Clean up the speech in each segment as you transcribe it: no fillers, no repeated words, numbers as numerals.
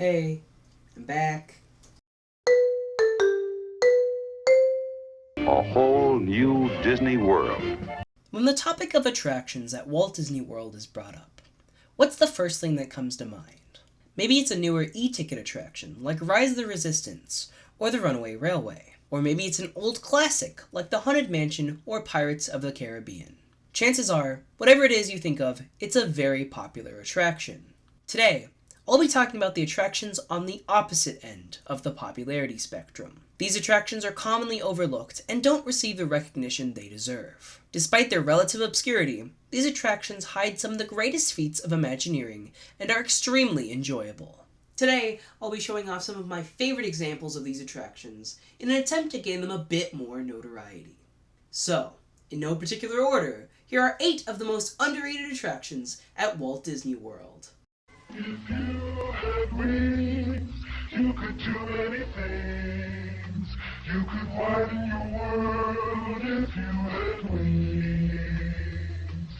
Hey, I'm back. A whole new Disney World. When the topic of attractions at Walt Disney World is brought up, what's the first thing that comes to mind? Maybe it's a newer e-ticket attraction, like Rise of the Resistance, or the Runaway Railway. Or maybe it's an old classic, like the Haunted Mansion or Pirates of the Caribbean. Chances are, whatever it is you think of, it's a very popular attraction. Today, I'll be talking about the attractions on the opposite end of the popularity spectrum. These attractions are commonly overlooked and don't receive the recognition they deserve. Despite their relative obscurity, these attractions hide some of the greatest feats of Imagineering and are extremely enjoyable. Today, I'll be showing off some of my favorite examples of these attractions in an attempt to gain them a bit more notoriety. So, in no particular order, here are 8 of the most underrated attractions at Walt Disney World. If you had wings, you could do many things. You could widen your world if you had wings.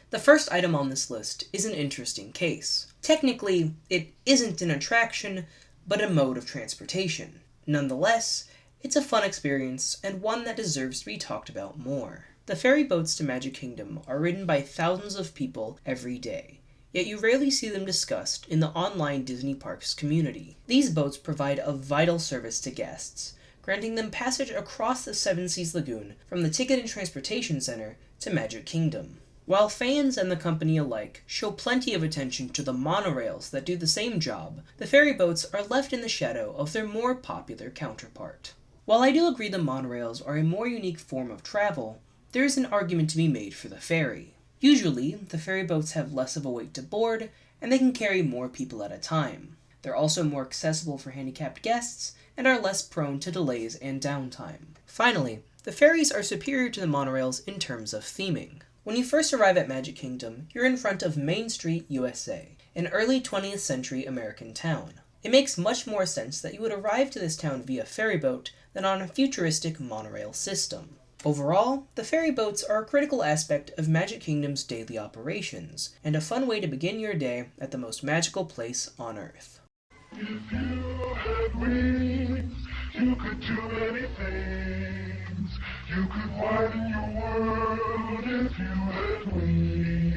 The first item on this list is an interesting case. Technically, it isn't an attraction, but a mode of transportation. Nonetheless, it's a fun experience and one that deserves to be talked about more. The ferry boats to Magic Kingdom are ridden by thousands of people every day, yet you rarely see them discussed in the online Disney Parks community. These boats provide a vital service to guests, granting them passage across the Seven Seas Lagoon from the Ticket and Transportation Center to Magic Kingdom. While fans and the company alike show plenty of attention to the monorails that do the same job, the ferry boats are left in the shadow of their more popular counterpart. While I do agree the monorails are a more unique form of travel, there is an argument to be made for the ferry. Usually, the ferry boats have less of a weight to board, and they can carry more people at a time. They're also more accessible for handicapped guests, and are less prone to delays and downtime. Finally, the ferries are superior to the monorails in terms of theming. When you first arrive at Magic Kingdom, you're in front of Main Street, USA, an early 20th century American town. It makes much more sense that you would arrive to this town via ferry boat than on a futuristic monorail system. Overall, the ferry boats are a critical aspect of Magic Kingdom's daily operations, and a fun way to begin your day at the most magical place on Earth. If you had wings, you could do many things. You could widen your world if you had wings.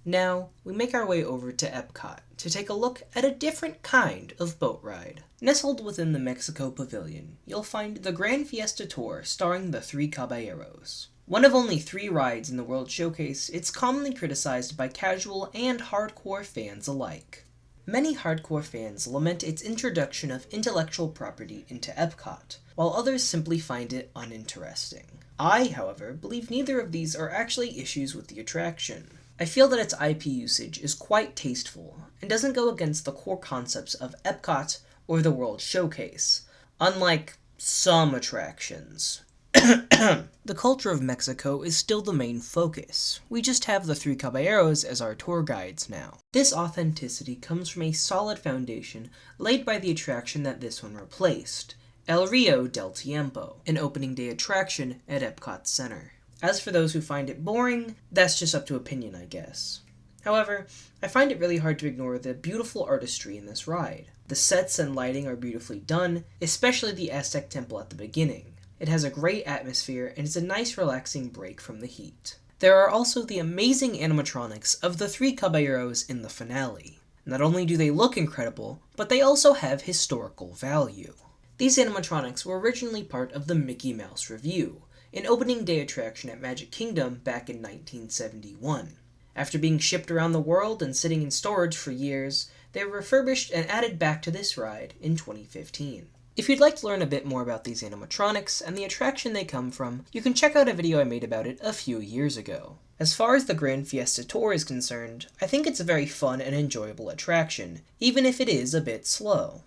Now, we make our way over to Epcot to take a look at a different kind of boat ride. Nestled within the Mexico Pavilion, you'll find the Gran Fiesta Tour starring the 3 Caballeros. One of only 3 rides in the World Showcase, it's commonly criticized by casual and hardcore fans alike. Many hardcore fans lament its introduction of intellectual property into Epcot, while others simply find it uninteresting. I, however, believe neither of these are actually issues with the attraction. I feel that its IP usage is quite tasteful, and doesn't go against the core concepts of Epcot or the World Showcase, unlike some attractions. The culture of Mexico is still the main focus. We just have the 3 Caballeros as our tour guides now. This authenticity comes from a solid foundation laid by the attraction that this one replaced, El Rio del Tiempo, an opening day attraction at Epcot Center. As for those who find it boring, that's just up to opinion, I guess. However, I find it really hard to ignore the beautiful artistry in this ride. The sets and lighting are beautifully done, especially the Aztec temple at the beginning. It has a great atmosphere and is a nice relaxing break from the heat. There are also the amazing animatronics of the 3 Caballeros in the finale. Not only do they look incredible, but they also have historical value. These animatronics were originally part of the Mickey Mouse Revue, an opening day attraction at Magic Kingdom back in 1971. After being shipped around the world and sitting in storage for years, they were refurbished and added back to this ride in 2015. If you'd like to learn a bit more about these animatronics and the attraction they come from, you can check out a video I made about it a few years ago. As far as the Gran Fiesta Tour is concerned, I think it's a very fun and enjoyable attraction, even if it is a bit slow.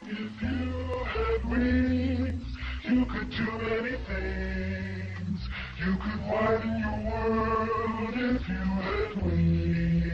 If you had wings, you could do many things. You could widen your world if you had wings.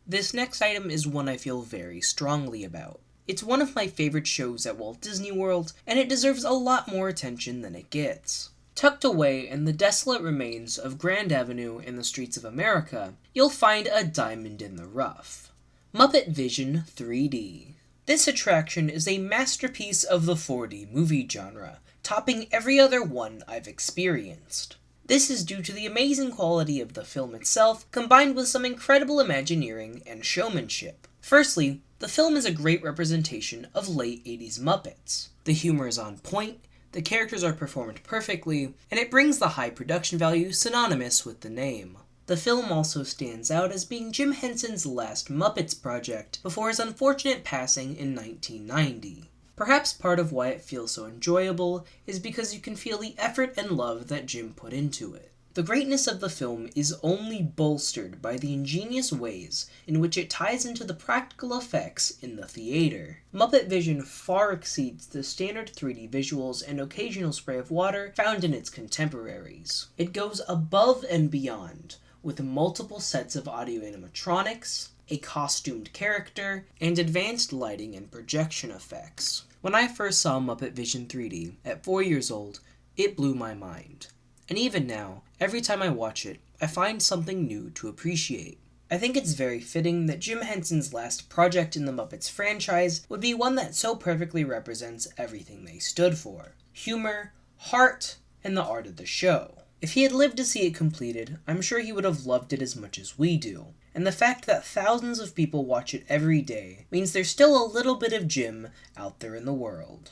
This next item is one I feel very strongly about. It's one of my favorite shows at Walt Disney World, and it deserves a lot more attention than it gets. Tucked away in the desolate remains of Grand Avenue in the streets of America, you'll find a diamond in the rough. Muppet Vision 3D. This attraction is a masterpiece of the 4D movie genre, topping every other one I've experienced. This is due to the amazing quality of the film itself, combined with some incredible imagineering and showmanship. Firstly, the film is a great representation of late 80s Muppets. The humor is on point, the characters are performed perfectly, and it brings the high production value synonymous with the name. The film also stands out as being Jim Henson's last Muppets project before his unfortunate passing in 1990. Perhaps part of why it feels so enjoyable is because you can feel the effort and love that Jim put into it. The greatness of the film is only bolstered by the ingenious ways in which it ties into the practical effects in the theater. Muppet Vision far exceeds the standard 3D visuals and occasional spray of water found in its contemporaries. It goes above and beyond, with multiple sets of audio animatronics, a costumed character, and advanced lighting and projection effects. When I first saw Muppet Vision 3D at 4 years old, it blew my mind. And even now, every time I watch it, I find something new to appreciate. I think it's very fitting that Jim Henson's last project in the Muppets franchise would be one that so perfectly represents everything they stood for: humor, heart, and the art of the show. If he had lived to see it completed, I'm sure he would have loved it as much as we do. And the fact that thousands of people watch it every day means there's still a little bit of Jim out there in the world.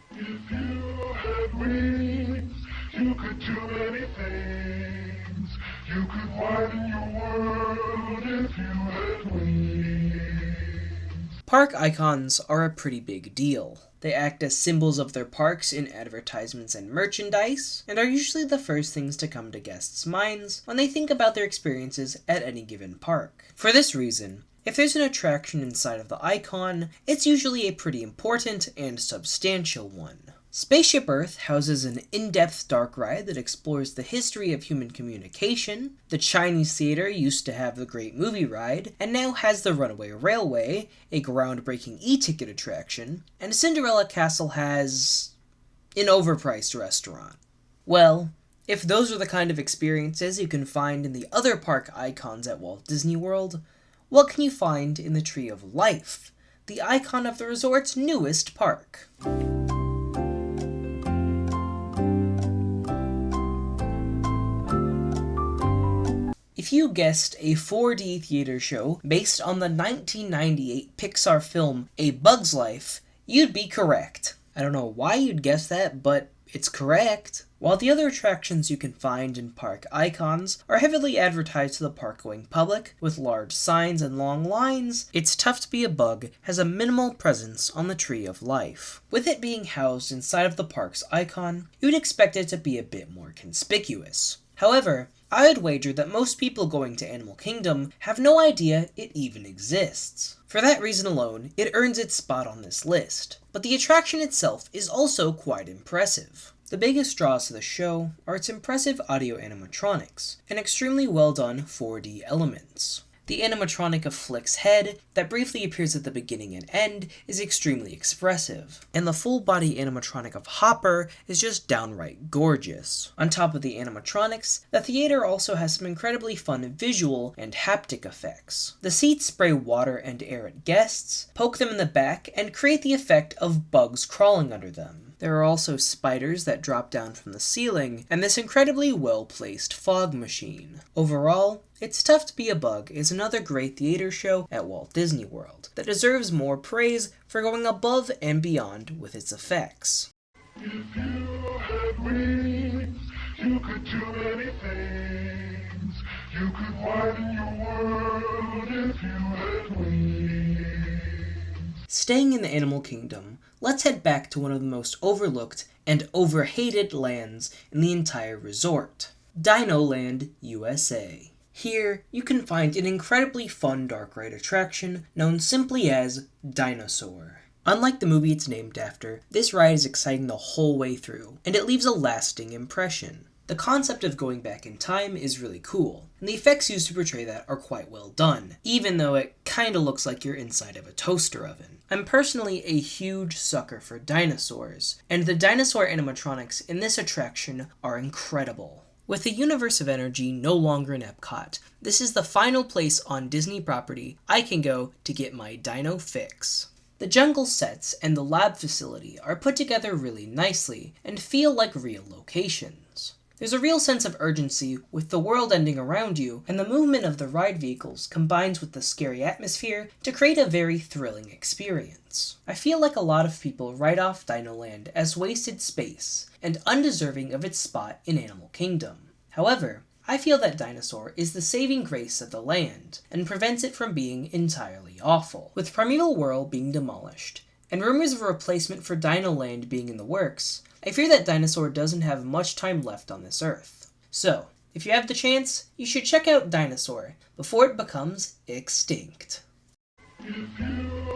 If you had wings, you could do many things. You could widen your world if you had wings. Park icons are a pretty big deal. They act as symbols of their parks in advertisements and merchandise, and are usually the first things to come to guests' minds when they think about their experiences at any given park. For this reason, if there's an attraction inside of the icon, it's usually a pretty important and substantial one. Spaceship Earth houses an in-depth dark ride that explores the history of human communication. The Chinese Theater used to have the Great Movie Ride, and now has the Runaway Railway, a groundbreaking e-ticket attraction, and Cinderella Castle has an overpriced restaurant. Well, if those are the kind of experiences you can find in the other park icons at Walt Disney World, what can you find in the Tree of Life, the icon of the resort's newest park? If you guessed a 4D theater show based on the 1998 Pixar film A Bug's Life, you'd be correct. I don't know why you'd guess that, but it's correct. While the other attractions you can find in park icons are heavily advertised to the park-going public with large signs and long lines, It's Tough to Be a Bug has a minimal presence on the Tree of Life. With it being housed inside of the park's icon, you'd expect it to be a bit more conspicuous. However, I would wager that most people going to Animal Kingdom have no idea it even exists. For that reason alone, it earns its spot on this list. But the attraction itself is also quite impressive. The biggest draws to the show are its impressive audio animatronics, and extremely well done 4D elements. The animatronic of Flick's head, that briefly appears at the beginning and end, is extremely expressive, and the full-body animatronic of Hopper is just downright gorgeous. On top of the animatronics, the theater also has some incredibly fun visual and haptic effects. The seats spray water and air at guests, poke them in the back, and create the effect of bugs crawling under them. There are also spiders that drop down from the ceiling, and this incredibly well-placed fog machine. Overall, It's Tough to Be a Bug is another great theater show at Walt Disney World that deserves more praise for going above and beyond with its effects. If you had wings, you could do many things. You could widen your world if you had wings. Staying in the Animal Kingdom, let's head back to one of the most overlooked and overhated lands in the entire resort, Dino Land, USA. Here, you can find an incredibly fun dark ride attraction known simply as Dinosaur. Unlike the movie it's named after, this ride is exciting the whole way through, and it leaves a lasting impression. The concept of going back in time is really cool, and the effects used to portray that are quite well done, even though it kinda looks like you're inside of a toaster oven. I'm personally a huge sucker for dinosaurs, and the dinosaur animatronics in this attraction are incredible. With the universe of energy no longer in Epcot, this is the final place on Disney property I can go to get my dino fix. The jungle sets and the lab facility are put together really nicely and feel like real locations. There's a real sense of urgency with the world ending around you, and the movement of the ride vehicles combines with the scary atmosphere to create a very thrilling experience. I feel like a lot of people write off Dino Land as wasted space and undeserving of its spot in Animal Kingdom. However, I feel that Dinosaur is the saving grace of the land and prevents it from being entirely awful. With Primeval World being demolished, and rumors of a replacement for Dino Land being in the works, I fear that Dinosaur doesn't have much time left on this earth. So, if you have the chance, you should check out Dinosaur before it becomes extinct. If you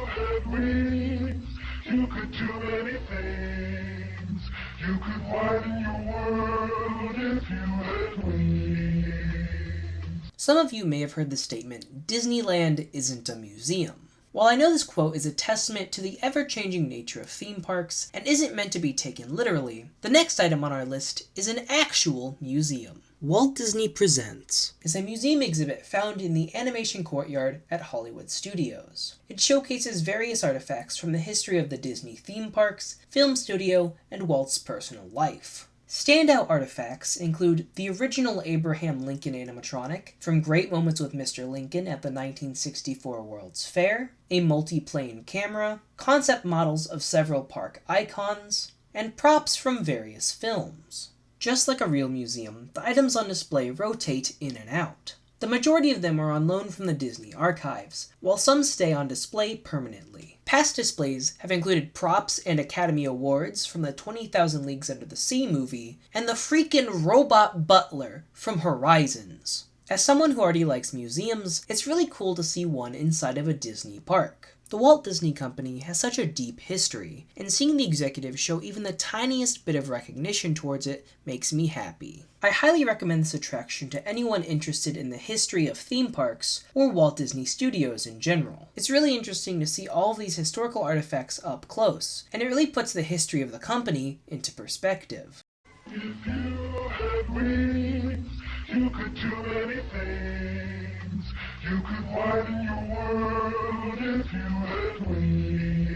had wings, you could do many things. You could widen your world if you had wings. Some of you may have heard the statement, Disneyland isn't a museum. While I know this quote is a testament to the ever-changing nature of theme parks and isn't meant to be taken literally, the next item on our list is an actual museum. Walt Disney Presents is a museum exhibit found in the Animation Courtyard at Hollywood Studios. It showcases various artifacts from the history of the Disney theme parks, film studio, and Walt's personal life. Standout artifacts include the original Abraham Lincoln animatronic from Great Moments with Mr. Lincoln at the 1964 World's Fair, a multi-plane camera, concept models of several park icons, and props from various films. Just like a real museum, the items on display rotate in and out. The majority of them are on loan from the Disney archives, while some stay on display permanently. Past displays have included props and Academy Awards from the 20,000 Leagues Under the Sea movie, and the freaking robot butler from Horizons. As someone who already likes museums, it's really cool to see one inside of a Disney park. The Walt Disney Company has such a deep history, and seeing the executives show even the tiniest bit of recognition towards it makes me happy. I highly recommend this attraction to anyone interested in the history of theme parks or Walt Disney Studios in general. It's really interesting to see all of these historical artifacts up close, and it really puts the history of the company into perspective. If you had wings, you could do many things. You could widen your world if you had wings.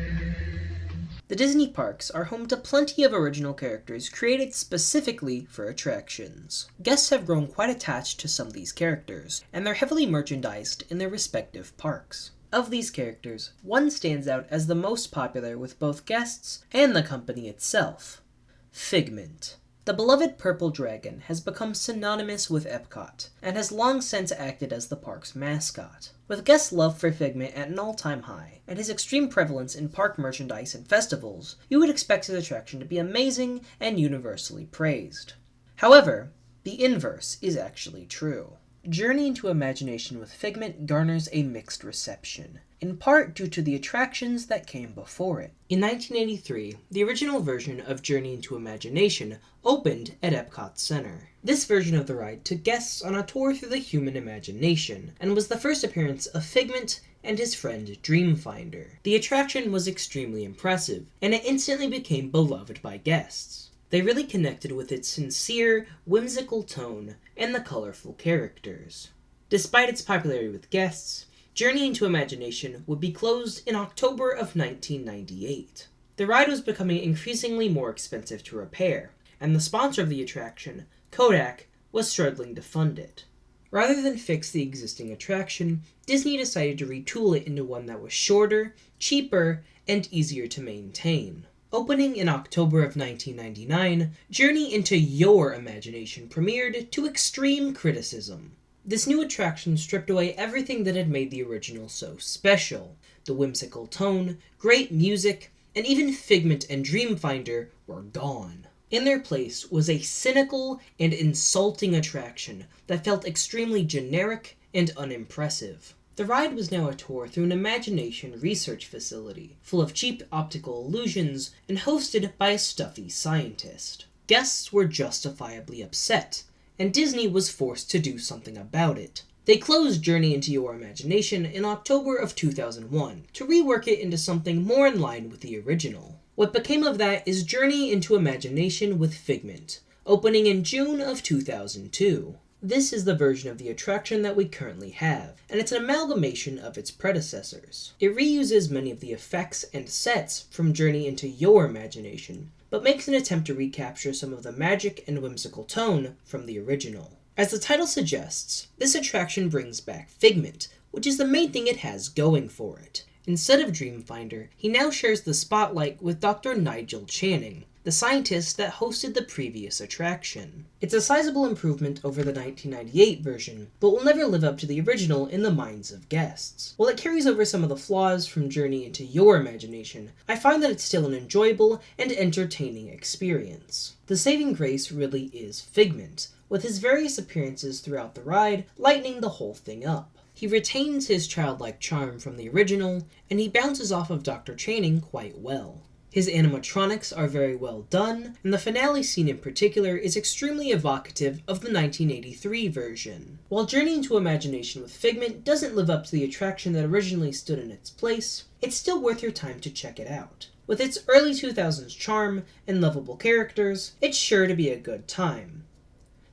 The Disney parks are home to plenty of original characters created specifically for attractions. Guests have grown quite attached to some of these characters, and they're heavily merchandised in their respective parks. Of these characters, one stands out as the most popular with both guests and the company itself: Figment. The beloved purple dragon has become synonymous with Epcot, and has long since acted as the park's mascot. With guests' love for Figment at an all-time high, and his extreme prevalence in park merchandise and festivals, you would expect his attraction to be amazing and universally praised. However, the inverse is actually true. Journey into Imagination with Figment garners a mixed reception, in part due to the attractions that came before it. In 1983, the original version of Journey into Imagination opened at Epcot Center. This version of the ride took guests on a tour through the human imagination, and was the first appearance of Figment and his friend Dreamfinder. The attraction was extremely impressive, and it instantly became beloved by guests. They really connected with its sincere, whimsical tone and the colorful characters. Despite its popularity with guests, Journey into Imagination would be closed in October of 1998. The ride was becoming increasingly more expensive to repair, and the sponsor of the attraction, Kodak, was struggling to fund it. Rather than fix the existing attraction, Disney decided to retool it into one that was shorter, cheaper, and easier to maintain. Opening in October of 1999, Journey into Your Imagination premiered to extreme criticism. This new attraction stripped away everything that had made the original so special. The whimsical tone, great music, and even Figment and Dreamfinder were gone. In their place was a cynical and insulting attraction that felt extremely generic and unimpressive. The ride was now a tour through an imagination research facility, full of cheap optical illusions and hosted by a stuffy scientist. Guests were justifiably upset, and Disney was forced to do something about it. They closed Journey into Your Imagination in October of 2001 to rework it into something more in line with the original. What became of that is Journey into Imagination with Figment, opening in June of 2002. This is the version of the attraction that we currently have, and it's an amalgamation of its predecessors. It reuses many of the effects and sets from Journey into Your Imagination, but makes an attempt to recapture some of the magic and whimsical tone from the original. As the title suggests, this attraction brings back Figment, which is the main thing it has going for it. Instead of Dreamfinder, he now shares the spotlight with Dr. Nigel Channing, the scientist that hosted the previous attraction. It's a sizable improvement over the 1998 version, but will never live up to the original in the minds of guests. While it carries over some of the flaws from Journey into Your Imagination, I find that it's still an enjoyable and entertaining experience. The saving grace really is Figment, with his various appearances throughout the ride lightening the whole thing up. He retains his childlike charm from the original, and he bounces off of Dr. Channing quite well. His animatronics are very well done, and the finale scene in particular is extremely evocative of the 1983 version. While Journey into Imagination with Figment doesn't live up to the attraction that originally stood in its place, it's still worth your time to check it out. With its early 2000s charm and lovable characters, it's sure to be a good time.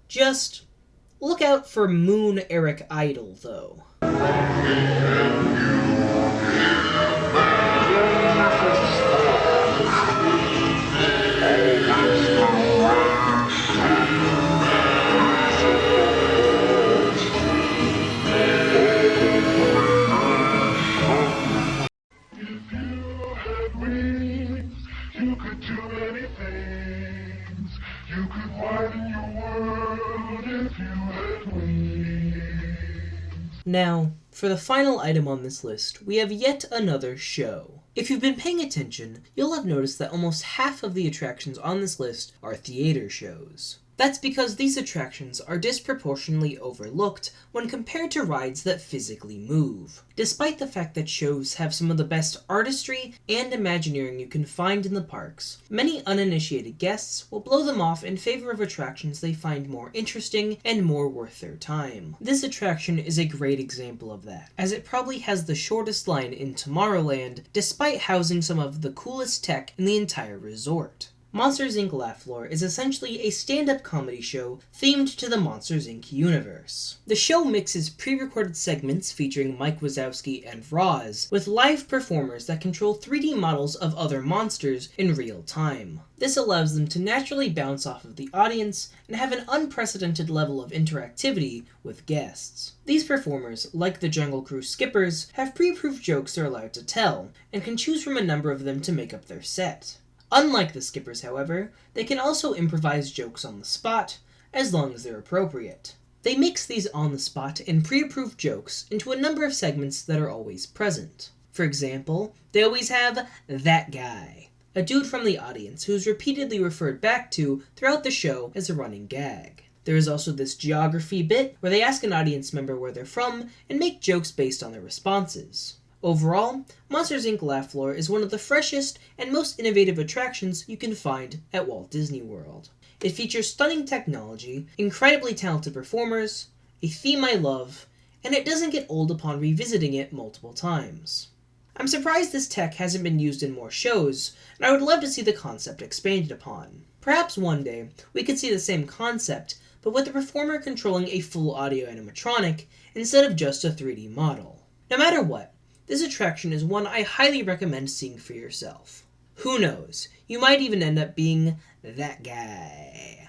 Just look out for Moon Eric Idle, though. Now, for the final item on this list, we have yet another show. If you've been paying attention, you'll have noticed that almost half of the attractions on this list are theater shows. That's because these attractions are disproportionately overlooked when compared to rides that physically move. Despite the fact that shows have some of the best artistry and Imagineering you can find in the parks, many uninitiated guests will blow them off in favor of attractions they find more interesting and more worth their time. This attraction is a great example of that, as it probably has the shortest line in Tomorrowland, despite housing some of the coolest tech in the entire resort. Monsters, Inc. Laugh Floor is essentially a stand-up comedy show themed to the Monsters, Inc. universe. The show mixes pre-recorded segments featuring Mike Wazowski and Roz with live performers that control 3D models of other monsters in real time. This allows them to naturally bounce off of the audience and have an unprecedented level of interactivity with guests. These performers, like the Jungle Cruise skippers, have pre-approved jokes they're allowed to tell, and can choose from a number of them to make up their set. Unlike the skippers, however, they can also improvise jokes on the spot, as long as they're appropriate. They mix these on-the-spot and pre-approved jokes into a number of segments that are always present. For example, they always have that guy, a dude from the audience who's repeatedly referred back to throughout the show as a running gag. There is also this geography bit where they ask an audience member where they're from and make jokes based on their responses. Overall, Monsters, Inc. Laugh Floor is one of the freshest and most innovative attractions you can find at Walt Disney World. It features stunning technology, incredibly talented performers, a theme I love, and it doesn't get old upon revisiting it multiple times. I'm surprised this tech hasn't been used in more shows, and I would love to see the concept expanded upon. Perhaps one day, we could see the same concept, but with the performer controlling a full audio animatronic instead of just a 3D model. No matter what, this attraction is one I highly recommend seeing for yourself. Who knows, you might even end up being that guy.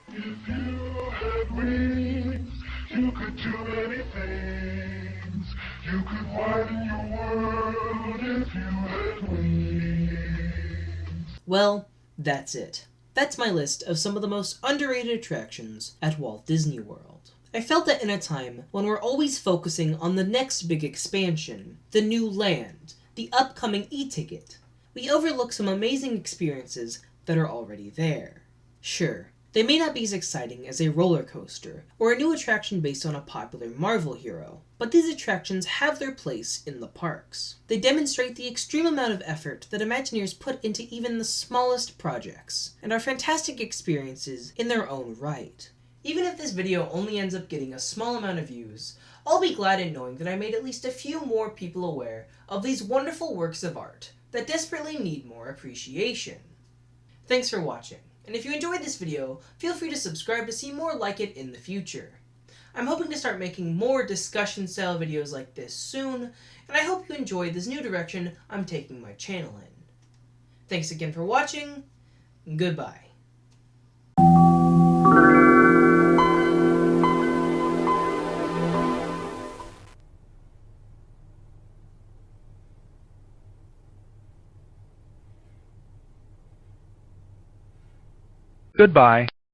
If you had wings, you could do many things. You could widen your world if you had wings. Well, that's it. That's my list of some of the most underrated attractions at Walt Disney World. I felt that in a time when we're always focusing on the next big expansion, the new land, the upcoming e-ticket, we overlook some amazing experiences that are already there. Sure, they may not be as exciting as a roller coaster or a new attraction based on a popular Marvel hero, but these attractions have their place in the parks. They demonstrate the extreme amount of effort that Imagineers put into even the smallest projects, and are fantastic experiences in their own right. Even if this video only ends up getting a small amount of views, I'll be glad in knowing that I made at least a few more people aware of these wonderful works of art that desperately need more appreciation. Thanks for watching. And if you enjoyed this video, feel free to subscribe to see more like it in the future. I'm hoping to start making more discussion-style videos like this soon, and I hope you enjoy this new direction I'm taking my channel in. Thanks again for watching. Goodbye. Goodbye.